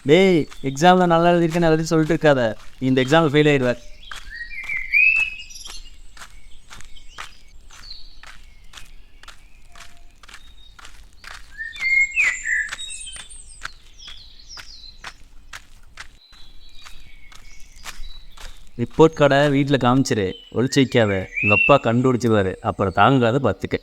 டேய், எக்ஸாமில் நல்லா எழுதியிருக்கேன்னு எல்லாத்தையும் சொல்லிட்டு இருக்காத. நீ இந்த எக்ஸாமில் ஃபெயில் ஆயிடுவார். ரிப்போர்ட் கார்டை வீட்டில் காமிச்சிரு, ஒழிச்சு வைக்காத. உங்கள் அப்பா கண்டுபிடிச்சிருவார், அப்புறம் தாங்காத பார்த்துக்க.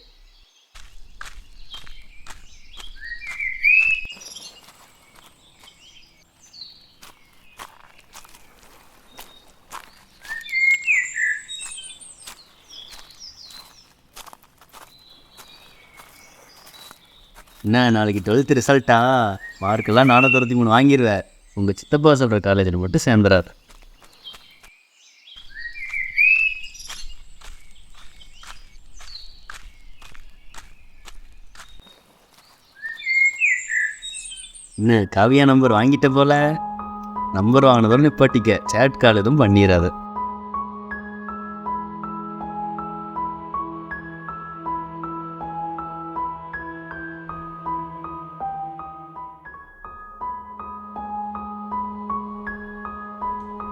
என்ன நாளைக்கு 12th ரிசல்ட்டா? மார்க்கெல்லாம் 463 வாங்கிடுவேன். உங்கள் சித்தப்பா சொல்கிற காலேஜில் மட்டும் சேர்ந்துறாரு. என்ன காவியா நம்பர் வாங்கிட்ட போல? நம்பர் வாங்கினதோட நிப்பாட்டிக்க, சேட் கால் எதுவும் பண்ணிடாது.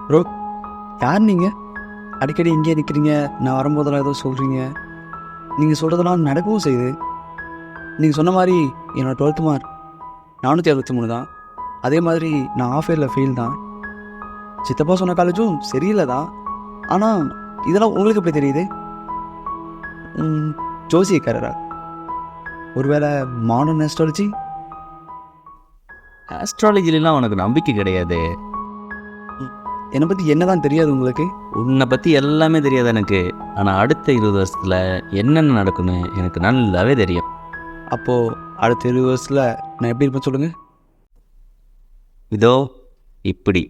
ப்ரோ, யார் நீங்கள்? அடிக்கடி இங்கே நிற்கிறீங்க, நான் வரும்போதெல்லாம் ஏதோ சொல்கிறீங்க. நீங்கள் சொல்கிறதெல்லாம் நடக்கவும் செய்யுது. நீங்கள் சொன்ன மாதிரி என்னோடய 12th மார்க் 463 தான். அதே மாதிரி நான் ஆஃப் இயரில் ஃபெயில் தான். சித்தப்பா சொன்ன காலேஜும் சரியில்லை தான். ஆனால் இதெல்லாம் உங்களுக்கு எப்படி தெரியுது? ஜோசியக்காரரா? ஒருவேளை மாடர்ன் ஆஸ்ட்ராலஜி? ஆஸ்ட்ராலஜிலாம் உனக்கு நம்பிக்கை கிடையாது. என்னை பற்றி என்ன தான் தெரியாது உங்களுக்கு? உன்னை பற்றி எல்லாமே தெரியாது எனக்கு. ஆனால் அடுத்த 20 வருஷத்தில் என்னென்ன நடக்குன்னு எனக்கு நல்லாவே தெரியும். அப்போது அடுத்த 20 வருஷத்தில் நான் எப்படி இருப்பேன் சொல்லுங்கள்? இதோ இப்படி.